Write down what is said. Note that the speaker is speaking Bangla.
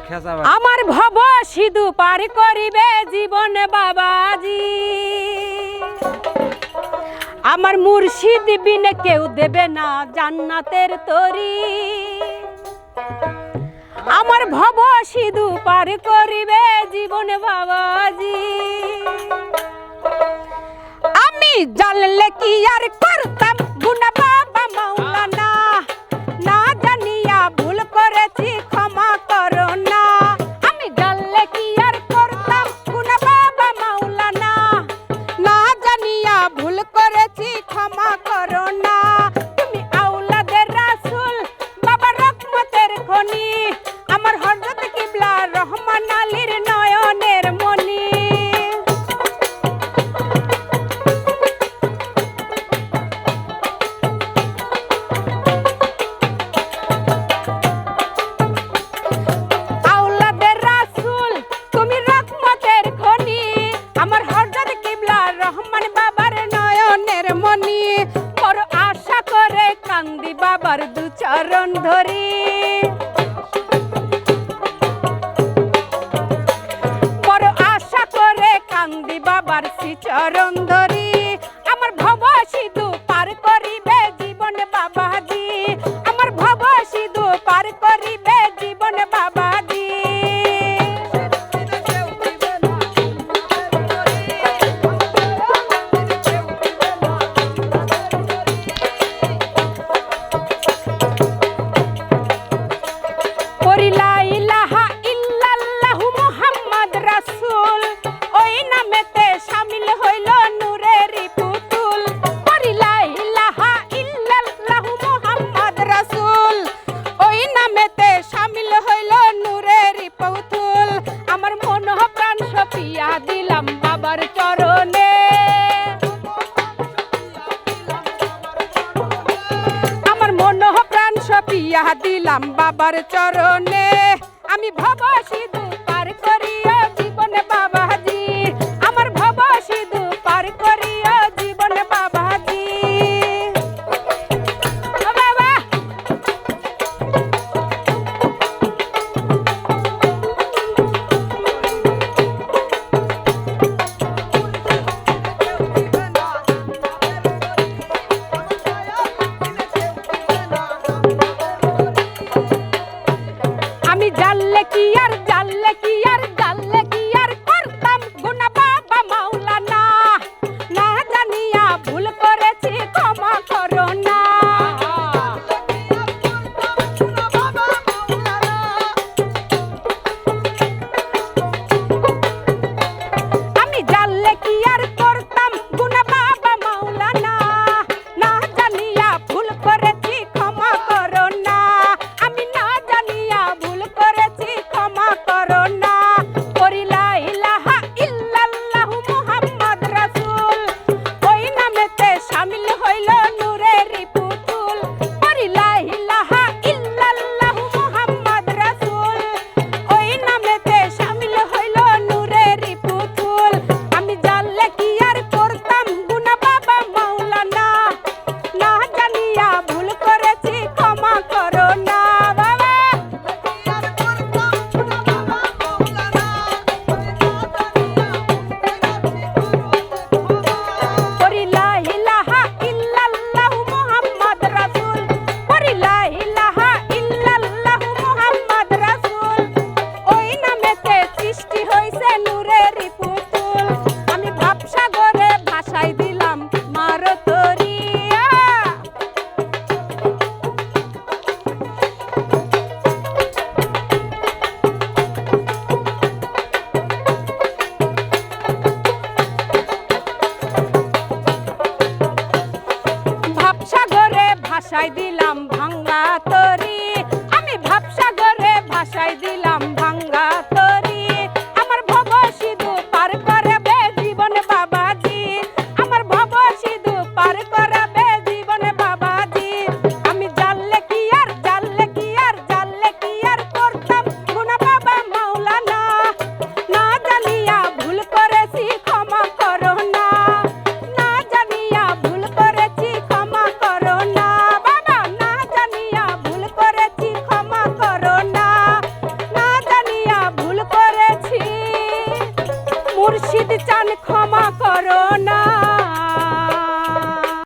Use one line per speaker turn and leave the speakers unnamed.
আমার ভব সিধু পার করিবে জীবন বাবাজি, আমার মুর্শিদ বিনে কেউ দেবে না জান্নাতের তরি। আমার ভব সিধু পার করিবে জীবন বাবাজি, আমি জানলে কি আর করতাম গুনা বাবা মাওলানা, না জানিয়া ভুল করেছি ক্ষমা করো না। আমি জানলে কি আর করতাম গুনা বাবা মাওলানা, না জানিয়া ভুল করেছি ক্ষমা করো না। তুমি আওলাদের রাসূল বাবা রহমতের খনি, আমার হযরত কিবলা রহমান আলীর নয়নের মনি। বাবার দু চরণ ধরি, বড় আশা করে কান্দি বাবার শ্রী চরণ ধরি। আমার ভব সিধু পার করিবে জীবন বাবাজি, আমার ভব সিধু পার করিবে জীবন বাবাজি। দিলাম বাবার চরণে, আমার মন প্রাণ সপিয়া দিলাম বাবার চরণে। আমি ভব সিধু পার করিয়া জীবন বাবাজি, আমার ভব সিধু পার করিয়া জীবন বাবাজি। বাবা জানলে কি আর জানলে কি আর জানলে কি আর করতাম গুনা বাবা মাওলানা, না জানিয়া ভুল করেছি ক্ষমা করো না। আমি জানলে কি আর করতাম গুনা বাবা মাওলানা, না জানিয়া ভুল করেছি ক্ষমা করো না। আমি না জানিয়া ভুল করেছি ক্ষমা করো না। করি লা ইলাহা ইল্লাল্লাহু মুহাম্মদ রাসূল, ওই নামেতে শামিল হইল নূরের পুতুল। করি লা ইলাহা ইল্লাল্লাহু মুহাম্মদ রাসূল, ওই নামেতে শামিল হইল নূরের পুতুল। আমি জানলে কি আর করতাম গুনাহ বাবা মাওলানা, না জানিয়া ভুল করেছি ক্ষমা করো না। বাবা করি লা ইলাহা ইল্লাল্লাহু মুহাম্মদ রাসূল, করি লা ইলাহা ইল্লাল্লাহু মুহাম্মদ রাসূল, ওই নামেতে সৃষ্টি হইছে নূরের পুতুল। আমি ভাবসাগরে ভাসাই দিলাম মার তরি, ভাবসাগরে ভাসাই দিলাম ভাঙ্গা তরি, আমি ভাবসাগরে ভাসাই দিলাম ভাঙ্গা তরি। আমার ভব সিধু পার করাবে জীবন বাবাজি, আমার ভব সিধু পার করাবে জীবন বাবাজি। আমি জানলে কি আর জানলে কি আর জানলে কি আর করতাম গুনাহ বাবা মাওলানা, না জানিয়া ভুল করেছি ক্ষমা করো না, না জানিয়া ভুল করেছি ক্ষমা করো না। বাবা না জানিয়া ভুল করেছি ক্ষমা করো না, না মুর্শিদ চান ক্ষমা করো না।